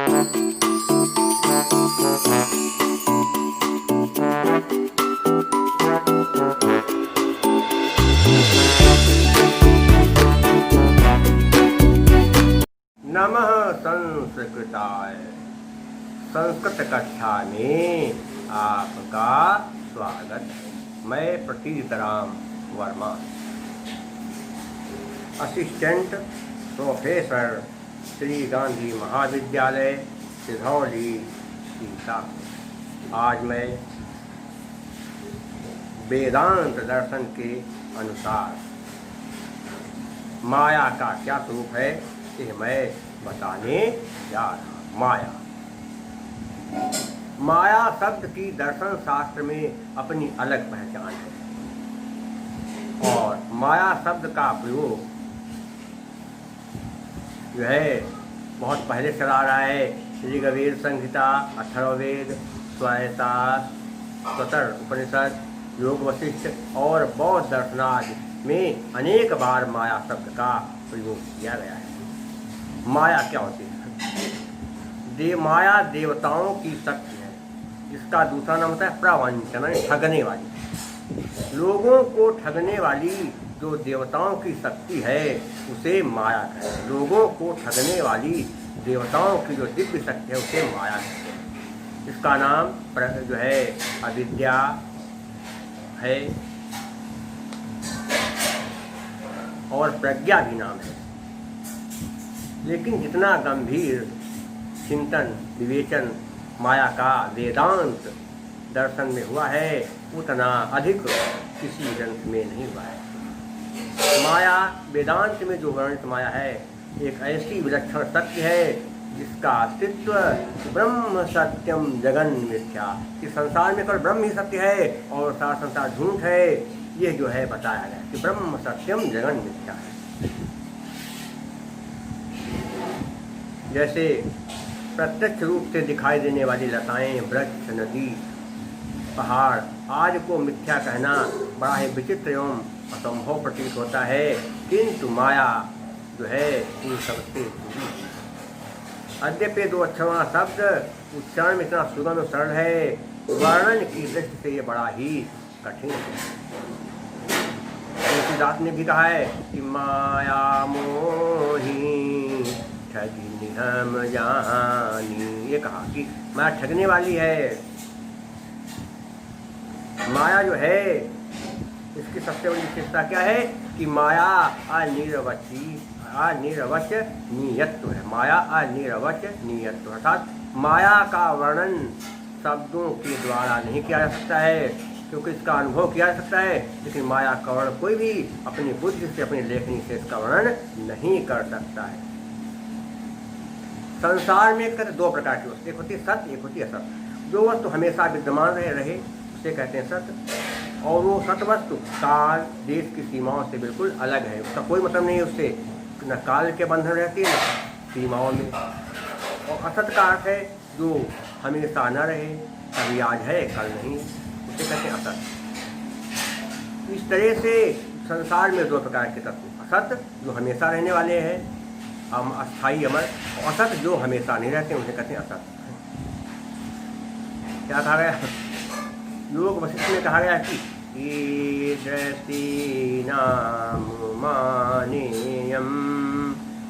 नमः संस्कृताय। संस्कृत कक्षा में आपका स्वागत है। मैं प्रतीतराम वर्मा, असिस्टेंट प्रोफेसर, श्री गांधी महाविद्यालय, सिधौली, सीतापुर। आज मैं वेदांत दर्शन के अनुसार माया का क्या स्वरूप है ये मैं बताने जा रहा हूँ। माया शब्द की दर्शन शास्त्र में अपनी अलग पहचान है और माया शब्द का प्रयोग जो है बहुत पहले चला रहा है। ऋग्वेद संहिता, अथर्ववेद, श्वेता, स्वतर उपनिषद, योग वशिष्ठ और बौद्ध दर्शनादि में अनेक बार माया शब्द का प्रयोग किया गया है। माया क्या होती है? माया देवताओं की शक्ति है, जिसका दूसरा नाम होता है प्रवंचन, ठगने वाली। लोगों को ठगने वाली जो देवताओं की शक्ति है उसे माया कहते हैं। लोगों को ठगने वाली देवताओं की जो दिव्य शक्ति है उसे माया कहते हैं। इसका नाम जो है अविद्या है और प्रज्ञा भी नाम है। लेकिन जितना गंभीर चिंतन विवेचन माया का वेदांत दर्शन में हुआ है उतना अधिक किसी ग्रंथ में नहीं हुआ है। माया वेदांत में जो वर्णित माया है एक ऐसी विलक्षण सत्य है जिसका अस्तित्व ब्रह्म सत्यम जगन मिथ्या, कि संसार में केवल ब्रह्म ही सत्य है और सारा संसार झूठ है। ये जो है बताया गया कि ब्रह्म सत्यम जगन मिथ्या है। जैसे प्रत्यक्ष रूप से दिखाई देने वाली लताएं, वृक्ष, नदी, पहाड़ आदि को मिथ्या कहना बड़ा ही विचित्र एवं असंभव प्रतीत होता है, किंतु माया जो है इन सबसे दूरी है। अद्यपि दो अक्षरा शब्द उच्चारण में इतना सुगम और सरल है, वर्णन की दृष्टि से ये बड़ा ही कठिन है। तुलसीदास ने भी कहा है कि माया मोही ठगी हम जानी। ये कहा कि माया ठगने वाली है। माया जो है इसकी सबसे बड़ी विशेषता क्या है कि माया अनिरवचनीयत्व है। माया अनिरवचनीयत्व अर्थात माया का वर्णन शब्दों के द्वारा नहीं किया जा सकता है, क्योंकि इसका अनुभव किया जा सकता है, लेकिन माया का वर्णन कोई भी अपनी बुद्धि से, अपनी लेखनी से इसका वर्णन नहीं कर सकता है। संसार में कहते दो प्रकार की वस्तु, एक होती है सत्य, एक होती है असत्य। जो वस्तु हमेशा विद्यमान रहे उसे कहते हैं सत्य, और वो सत्य वस्तु काल देश की सीमाओं से बिल्कुल अलग है, उसका कोई मतलब नहीं है उससे, न काल के बंधन रहती है न सीमाओं में। और असत का अर्थ है जो हमेशा न रहे, कभी आज है कल नहीं, उसे कहते हैं असत। इस तरह से संसार में दो प्रकार के तत्व, असत जो हमेशा रहने वाले हैं, हम अस्थाई अमर, और असत जो हमेशा नहीं रहते उसे कहते हैं असत। क्या कहा गया? योग वशिष्ठ में कहा गया कि ईदृशी नाम मानेयम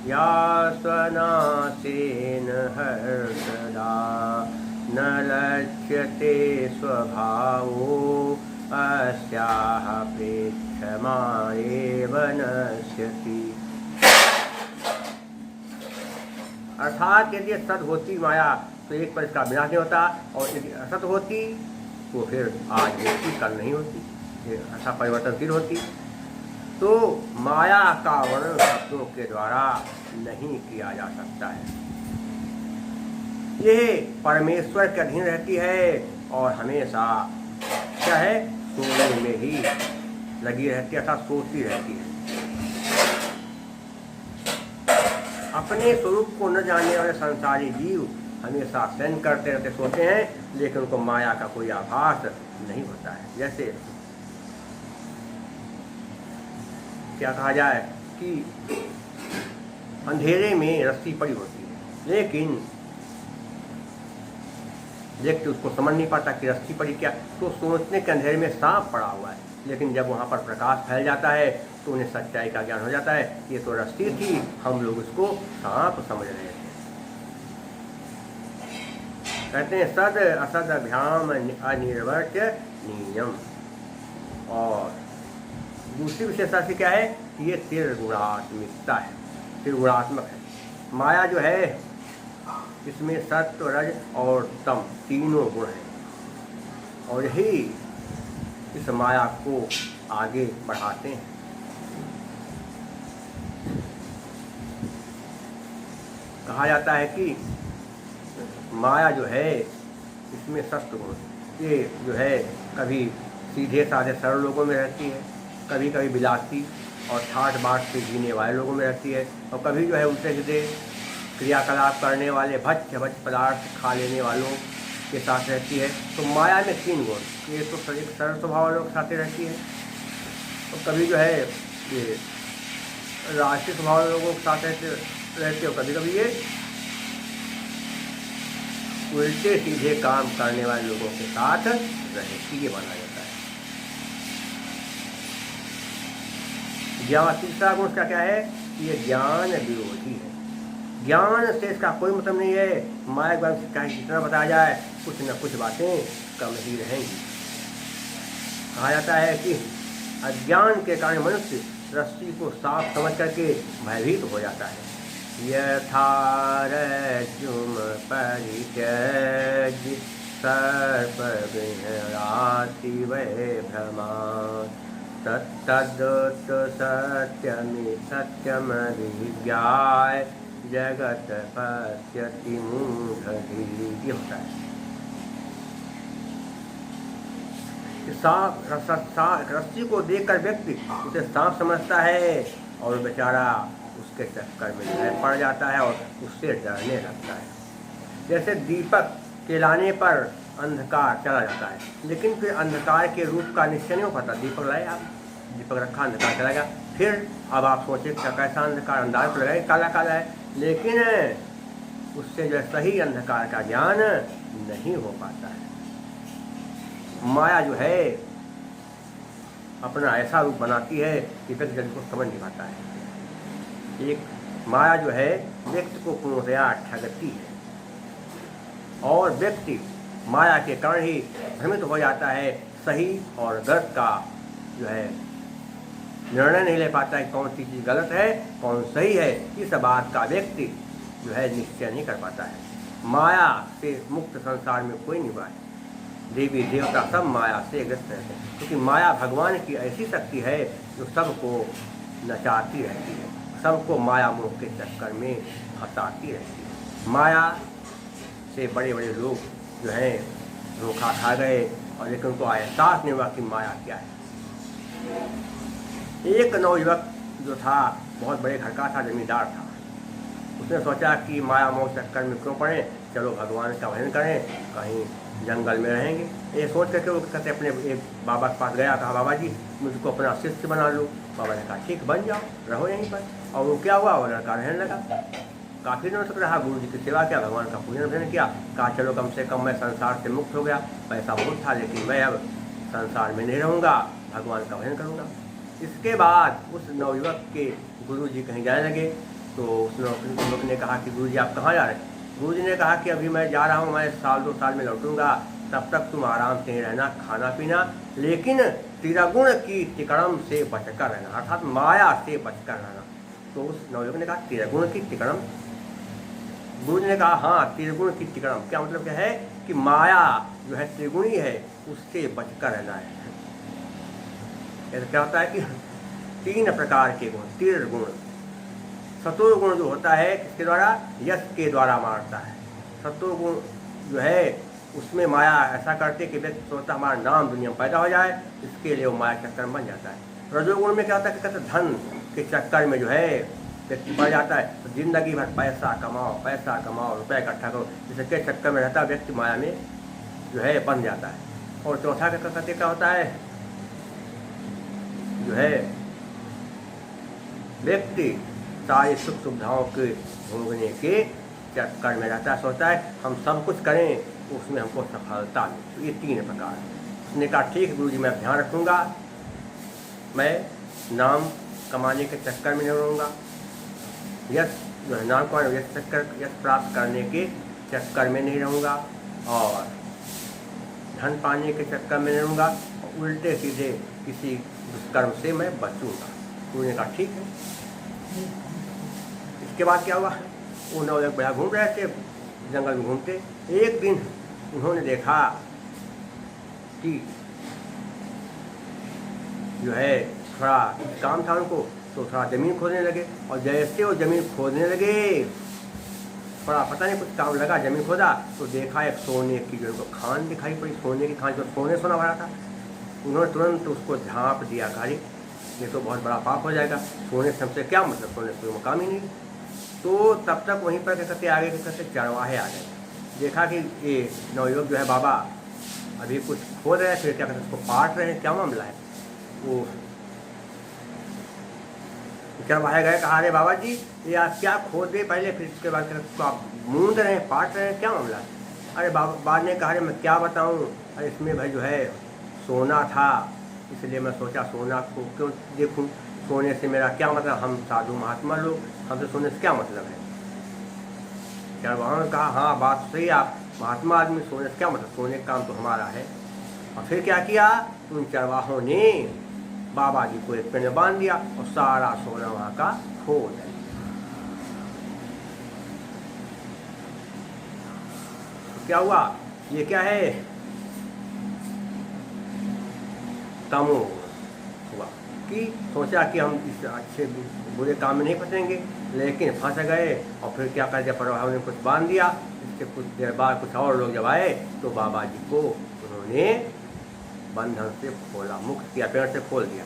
या स्वनासेन हर्षदा न लक्ष्यते स्वभावो अस्याः प्रेक्षमा एव नश्यति। अर्थात यदि सद होती माया तो एक पर इसका विनाश नहीं होता, और यदि असत होती तो फिर आज होती कल नहीं होती, ऐसा परिवर्तनशील होती। तो माया का वर्णन शब्दों के द्वारा नहीं किया जा सकता है। यह परमेश्वर के अधीन रहती है और हमेशा क्या है सोने में ही लगी रहती है, अर्थात सोचती रहती है। अपने स्वरूप को न जानने वाले संसारी जीव हमेशा शयन करते रहते, सोते हैं, लेकिन उनको माया का कोई आभास नहीं होता है। जैसे क्या कहा जाए कि अंधेरे में रस्सी पड़ी होती है, लेकिन व्यक्ति उसको समझ नहीं पाता कि रस्सी पड़ी क्या, तो सोचने के अंधेरे में सांप पड़ा हुआ है। लेकिन जब वहाँ पर प्रकाश फैल जाता है तो उन्हें सच्चाई का ज्ञान हो जाता है, ये तो रस्सी थी, हम लोग उसको सांप समझ रहे थे। कहते हैं सद असद अभ्याम अनिर्वर्त्य नियम। और दूसरी विशेषता से क्या है, ये त्रिगुणात्मिकता है, त्रिगुणात्मक है। माया जो है इसमें सत्व रज और तम तीनों गुण हैं, और यही इस माया को आगे बढ़ाते हैं। कहा जाता है कि माया जो है इसमें सत्व गुण, ये जो है कभी सीधे साधे सरल लोगों में रहती है, कभी कभी बिलासी और ठाट बाट से जीने वाले लोगों में रहती है, और कभी जो है उल्टे सीधे क्रियाकलाप करने वाले भक्ष भक्ष पदार्थ खा लेने वालों के साथ रहती है। तो माया में तीन गुण, ये तो एक सरल स्वभाव वालों के साथ रहती है, और कभी जो है ये राष्ट्रीय स्वभाव लोगों के साथ रहते हो, कभी कभी ये उल्टे सीधे काम करने वाले लोगों के साथ रहती, ये माना जाता है। ज्ञान तीसरा गुण का क्या है, ये ज्ञान विरोधी है। ज्ञान से इसका कोई मतलब नहीं है, माया ज्ञान से चाहे जितना बताया जाए कुछ न कुछ बातें कम ही रहेंगी। कहा जाता है कि अज्ञान के कारण मनुष्य रस्सी को साफ समझ करके भयभीत हो जाता है। यथा रज्जुम परित्यज्य सर्प विहरति वै भ्रमात् तत्तद् सत्यमभिज्ञाय जगत पश्यति मूढ़धीः। ये होता है सांप, रस्सी को देखकर व्यक्ति उसे सांप समझता है और बेचारा उसके चक्कर में जो है पड़ जाता है और उससे डरने लगता है। जैसे दीपक के लाने पर अंधकार चला जाता है, लेकिन फिर अंधकार के रूप का निश्चय नहीं हो पाता। दीपक लाए आप, दीपक रखा, अंधकार चला गया, फिर अब आप सोचे कैसा अंधकार, अंधार को लगा काला काला है, लेकिन उससे जो है सही अंधकार का ज्ञान नहीं हो पाता है। माया जो है अपना ऐसा रूप बनाती है कि व्यक्ति जल्दी को समझ नहीं पाता है। एक माया जो है व्यक्ति को पूर्णतया ठगती है, और व्यक्ति माया के कारण ही भ्रमित हो जाता है, सही और गलत का जो है निर्णय नहीं ले पाता है, कौन सी चीज़ गलत है कौन सही है, इस बात का व्यक्ति जो है निश्चय नहीं कर पाता है। माया से मुक्त संसार में कोई नहीं है। देवी देवता सब माया से ग्रस्त रहते हैं, क्योंकि माया भगवान की ऐसी शक्ति है जो सबको नचाती रहती है, सबको माया मोह के चक्कर में फंसाती रहती है। माया से बड़े बड़े लोग जो हैं धोखा खा गए, और लेकिन उनको एहसास नहीं हुआ कि माया क्या है। एक नवयुवक जो था बहुत बड़े घर का था, जमींदार था। उसने सोचा कि माया मोह चक्कर में क्यों पड़े, चलो भगवान का भजन करें, कहीं जंगल में रहेंगे। ये सोच करके वो कहते अपने एक बाबा के पास गया, कहा बाबा जी मुझको अपना शिष्य बना लो। बाबा ने कहा ठीक बन जाओ, रहो यहीं पर। और वो क्या हुआ, वो लड़का रहने लगा, काफ़ी दिनों तक रहा, गुरु जी की सेवा किया, भगवान का पूजन भजन किया। कहा चलो कम से कम मैं संसार से मुक्त हो गया, पैसा बहुत था लेकिन मैं अब संसार में नहीं रहूँगा, भगवान का भजन करूँगा। इसके बाद उस नवयुवक के गुरु जी कहीं जाने लगे, तो उस नवयुवक ने कहा कि गुरु जी आप कहाँ जा रहे हैं। गुरु जी ने कहा कि अभी मैं जा रहा हूँ, मैं 1-2 साल में लौटूंगा, तब तक तुम आराम से रहना, खाना पीना, लेकिन त्रिगुण की तिकड़म से बचकर रहना, अर्थात माया से बचकर रहना। तो उस नवयुवक ने कहा त्रिगुण की तिकड़म। गुरु जी ने कहा हाँ त्रिगुण की तिकड़म, क्या मतलब क्या है कि माया जो है त्रिगुणी है, उससे बचकर रहना है। ऐसा क्या होता है कि 3 प्रकार के गुण, त्रिगुण। सतोगुण जो होता है किसके द्वारा, यश के द्वारा मारता है। सतोगुण जो है उसमें माया ऐसा करते कि व्यक्ति सोचता हमारा नाम दुनिया में पैदा हो जाए, इसके लिए वो माया चक्कर में बन जाता है। रजोगुण में क्या होता है कि कहते धन के चक्कर में जो है व्यक्ति पड़ जाता है, तो जिंदगी भर पैसा कमाओ, रुपये इकट्ठा करो, इसके चक्कर में रहता है व्यक्ति, माया में जो है बन जाता है। और चौथा का कहते क्या होता है, जो है व्यक्ति सारी सुख सुविधाओं के भोगने के चक्कर में रहता है, सोचता है हम सब कुछ करें तो उसमें हमको सफलता मिले। तो ये 3 प्रकार। उसने कहा ठीक गुरु जी, मैं ध्यान रखूँगा, मैं नाम कमाने के चक्कर में नहीं रहूँगा, यश जो है नाम कमाने यश प्राप्त करने के चक्कर में नहीं रहूँगा, और धन पाने के चक्कर में नहीं रहूँगा, और उल्टे सीधे किसी दुष्कर्म से मैं बचूँगा। उन्होंने कहा ठीक है। इसके बाद क्या हुआ, वो 9 एक बड़ा घूम रहे थे, जंगल में घूमते। एक दिन उन्होंने देखा कि जो है थोड़ा काम था उनको, तो थोड़ा ज़मीन खोदने लगे। और जैसे वो ज़मीन खोदने लगे, थोड़ा पता नहीं कुछ काम लगा, ज़मीन खोदा तो देखा एक सोने की जो उनको खान दिखाई पड़ी, सोने की खान जो सोना भरा था। उन्होंने तुरंत उसको झाँप दिया, कारी ये तो बहुत बड़ा पाप हो जाएगा, सोने से हमसे क्या मतलब, सोने से कोई मकाम ही नहीं। तो तब तक वहीं पर क्या कहते आगे के कहते चरवाहे आ गए। देखा कि ये नवयुवक जो है बाबा अभी कुछ खोद रहे हैं, फिर क्या कहते उसको पाट रहे हैं, क्या मामला है। वो चरवाहे गए, कहा अरे बाबा जी ये आप क्या खोद दे पहले, फिर इसके बाद उसको आप मूंद रहे हैं, पाट रहे हैं, क्या मामला है। अरे बाबा ने कहा अरे मैं क्या बताऊँ, अरे इसमें भाई जो है सोना था, इसलिए मैं सोचा सोना को क्यों देखूं, सोने से मेरा क्या मतलब, हम साधु महात्मा लोग, हमसे सोने से क्या मतलब है। चरवाहों ने कहा हाँ बात सही, आप महात्मा आदमी, सोने से क्या मतलब, सोने का काम तो हमारा है। और फिर क्या किया, उन चरवाहों ने बाबा जी को एक पेड़ में बांध दिया और सारा सोना वहाँ का खो दिया। तो क्या हुआ, ये क्या है, तमो हुआ कि सोचा कि हम इस अच्छे बुरे काम में नहीं फंसेंगे, लेकिन फंस गए। और फिर क्या कर दिया, प्रभाव ने कुछ बांध दिया। इसके कुछ देर बाद कुछ और लोग जब आए तो बाबा जी को उन्होंने बंधन से खोला, मुक्त किया, पेड़ से खोल दिया।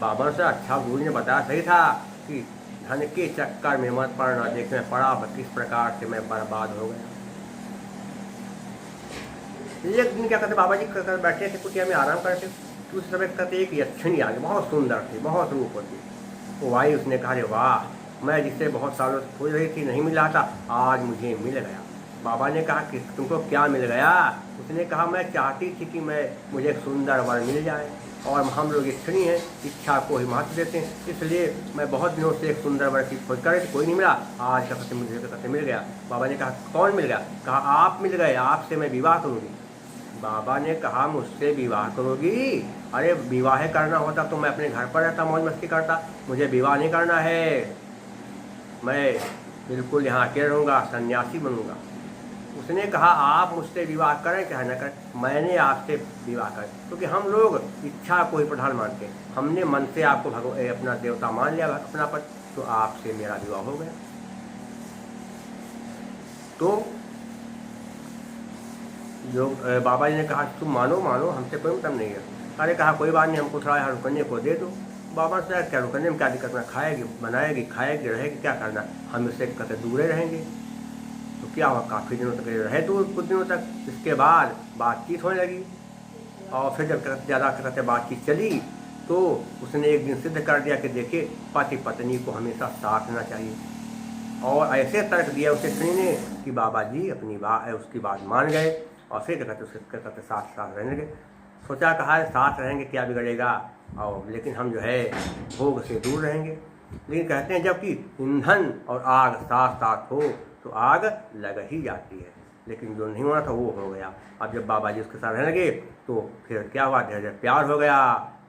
बाबा से अच्छा गुरु ने बताया सही था कि धन के चक्कर में मत पड़ना, देखने पड़ा किस प्रकार से मैं बर्बाद हो गया। एक दिन क्या कहते बाबा जी कर बैठे थे कुटिया में आराम करते, तो उस समय कहते एक यक्षिणी आ गई, बहुत सुंदर थी, बहुत रूप होती। वो आई, उसने कहा अरे वाह, मैं जिससे बहुत सालों से खोज रही थी, नहीं मिला था, आज मुझे मिल गया। बाबा ने कहा कि तुमको क्या मिल गया। उसने कहा मैं चाहती थी कि मुझे एक सुंदर वर मिल जाए, और हम लोग यक्षिणी हैं, इच्छा को ही महत्व देते हैं, इसलिए मैं बहुत दिनों से एक सुंदर वर की खोज कर रही थी, कोई नहीं मिला, आज का कहते मुझे कहते मिल गया। बाबा ने कहा कौन मिल गया, कहा आप मिल गए, आपसे मैं विवाह करूँगी। बाबा ने कहा मुझसे विवाह करोगी, अरे विवाह करना होता तो मैं अपने घर पर रहता, मौज मस्ती करता, मुझे विवाह नहीं करना है, मैं बिल्कुल यहाँ अकेले रहूँगा, सन्यासी बनूँगा। उसने कहा आप मुझसे विवाह करें चाहे न करें, मैंने आपसे विवाह करें, क्योंकि हम लोग इच्छा को ही प्रधान मानते हैं, हमने मन से आपको अपना देवता मान लिया अपना पर, तो आपसे मेरा विवाह हो गया। तो जो बाबा जी ने कहा तुम मानो मानो, हमसे कोई मतलब नहीं है। अरे कहा कोई बात नहीं, हमको थोड़ा यहाँ रुकने को दे दो। बाबा से क्या रुकने में क्या दिक्कत, में खाएगी बनाएगी खाएगी रहेगी, क्या करना, हम इससे कहते दूरे रहेंगे। तो क्या हुआ, काफ़ी दिनों तक रहे दूर, कुछ दिनों तक। इसके बाद बातचीत होने लगी, और फिर जब ज़्यादा कहते बातचीत चली तो उसने एक दिन सिद्ध कर दिया कि देखिए पति पत्नी को हमेशा साथ रहना चाहिए। और ऐसे तर्क दिया उसे ने कि बाबा जी अपनी उसकी बात मान गए, और फिर कहते उसके कहते साथ रहने लगे। सोचा कहा साथ रहेंगे क्या बिगड़ेगा, और लेकिन हम जो है भोग से दूर रहेंगे। लेकिन कहते हैं जबकि ईंधन और आग साथ साथ हो तो आग लग ही जाती है, लेकिन जो नहीं होना था वो हो गया। अब जब बाबा जी उसके साथ रहने लगे तो फिर क्या हुआ, धीरे धीरे प्यार हो गया,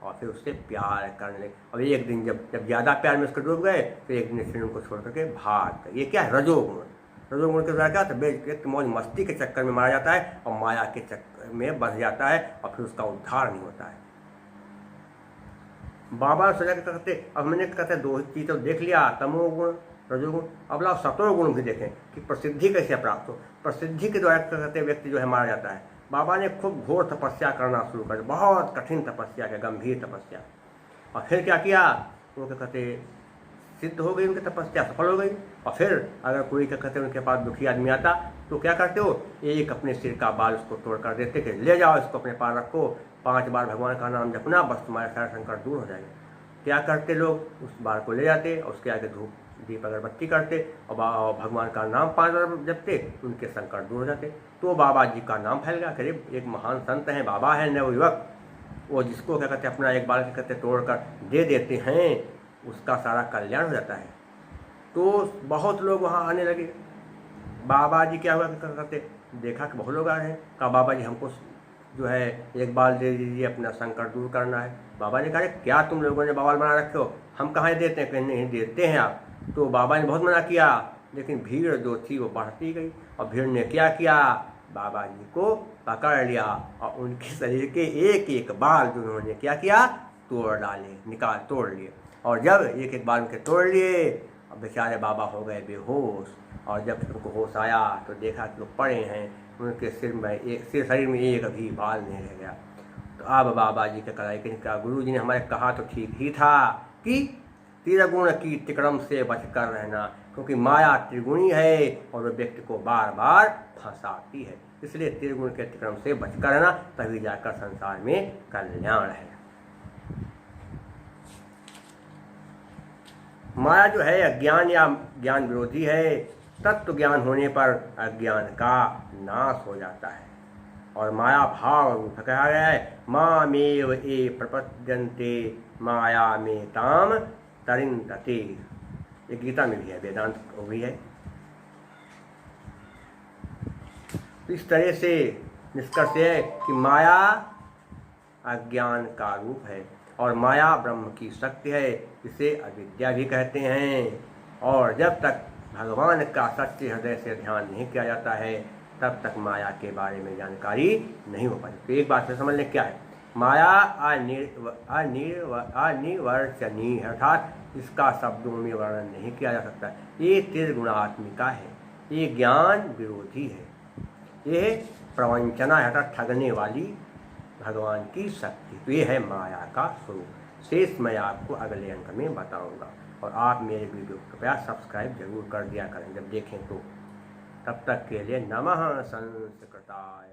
और फिर उससे प्यार करने लगे। और एक दिन जब ज़्यादा प्यार में उसको डूब गए तो एक दिन फिर उनको छोड़ करके भाग गए। ये क्या है, रजोगुण। रजोगुण के द्वारा क्या होता है, व्यक्ति मौज मस्ती के चक्कर में मारा जाता है और माया के चक्कर में बस जाता है, और फिर उसका उद्धार नहीं होता है। बाबा सोचा कहते अब मैंने कहते 2 चीज़ तो देख लिया, तमोगुण रजोगुण, अब लाओ सतोगुण भी देखें कि प्रसिद्धि कैसे प्राप्त हो। प्रसिद्धि के द्वारा कहते व्यक्ति जो है मारा जाता है। बाबा ने खूब घोर तपस्या करना शुरू कर, बहुत कठिन तपस्या है, गंभीर तपस्या। और फिर क्या किया, उनके कहते सिद्ध हो गई, उनकी तपस्या सफल हो गई। और फिर अगर कोई क्या कहते उनके पास दुखी आदमी आता तो क्या करते हो, एक अपने सिर का बाल उसको तोड़ कर देते कि ले जाओ इसको अपने पास रखो, 5 बार भगवान का नाम जपना, बस तुम्हारे सारा संकट दूर हो जाएगा। क्या करते लोग, उस बाल को ले जाते और उसके आगे धूप दीप अगरबत्ती करते और भगवान का नाम 5 बार जपते, उनके संकट दूर हो जाते। तो बाबा जी का नाम फैल गया, करीब एक महान संत हैं, बाबा है नवयुवक, वो जिसको क्या कहते हैं अपना एक बार क्या कहते तोड़कर दे देते हैं, उसका सारा कल्याण हो जाता है। तो बहुत लोग वहाँ आने लगे। बाबा जी क्या हुआ करते, देखा कि बहुत लोग आ रहे हैं, कहा बाबा जी हमको जो है एक बाल दे दीजिए, अपना संकट दूर करना है। बाबा ने कहा क्या तुम लोगों ने बवाल बना रखे हो, हम कहाँ देते हैं, कहीं नहीं देते हैं आप। तो बाबा ने बहुत मना किया, लेकिन भीड़ जो थी वो बढ़ती गई, और भीड़ ने क्या किया, बाबा जी को पकड़ लिया और उनके शरीर के एक एक बाल जो उन्होंने क्या किया, तोड़ डाले, तोड़ लिए। और जब एक एक बाल उनके तोड़ लिए, अब बेचारे बाबा हो गए बेहोश। और जब उनको होश आया तो देखा कि लोग पड़े हैं, उनके शरीर में एक भी बाल नहीं रह गया। तो अब बाबा जी के कलाई के निकला, गुरु जी ने हमारे कहा तो ठीक ही था कि त्रिगुण की तिक्रम से बचकर रहना, क्योंकि माया त्रिगुणी है और वह व्यक्ति को बार बार फंसाती है। इसलिए त्रिगुण के तिक्रम से बचकर रहना, तभी जाकर संसार में कल्याण है। माया जो है अज्ञान या ज्ञान विरोधी है। तत्व ज्ञान होने पर अज्ञान का नाश हो जाता है। और माया भाव रूप कहा गया है, मामेव ए प्रपद्यन्ते माया में ताम तरिंदते। ये गीता में भी है, वेदांत वो भी है। तो इस तरह से निष्कर्ष है कि माया अज्ञान का रूप है और माया ब्रह्म की शक्ति है, इसे अविद्या भी कहते हैं। और जब तक भगवान का सच्चे हृदय से ध्यान नहीं किया जाता है, तब तक माया के बारे में जानकारी नहीं हो पाती। तो एक बात से समझ लें क्या है, माया अनिर्वचनीय है, अर्थात इसका शब्दों में वर्णन नहीं किया जा सकता। ये त्रिगुणात्मिका है, ये ज्ञान विरोधी है, ये प्रवंचना है, अर्थात ठगने वाली भगवान की शक्ति। तो ये है माया का स्वरूप। शेष मैं आपको अगले अंक में बताऊंगा। और आप मेरे वीडियो को कृपया सब्सक्राइब जरूर कर दिया करें जब देखें तो। तब तक के लिए नमः संस्कृताय।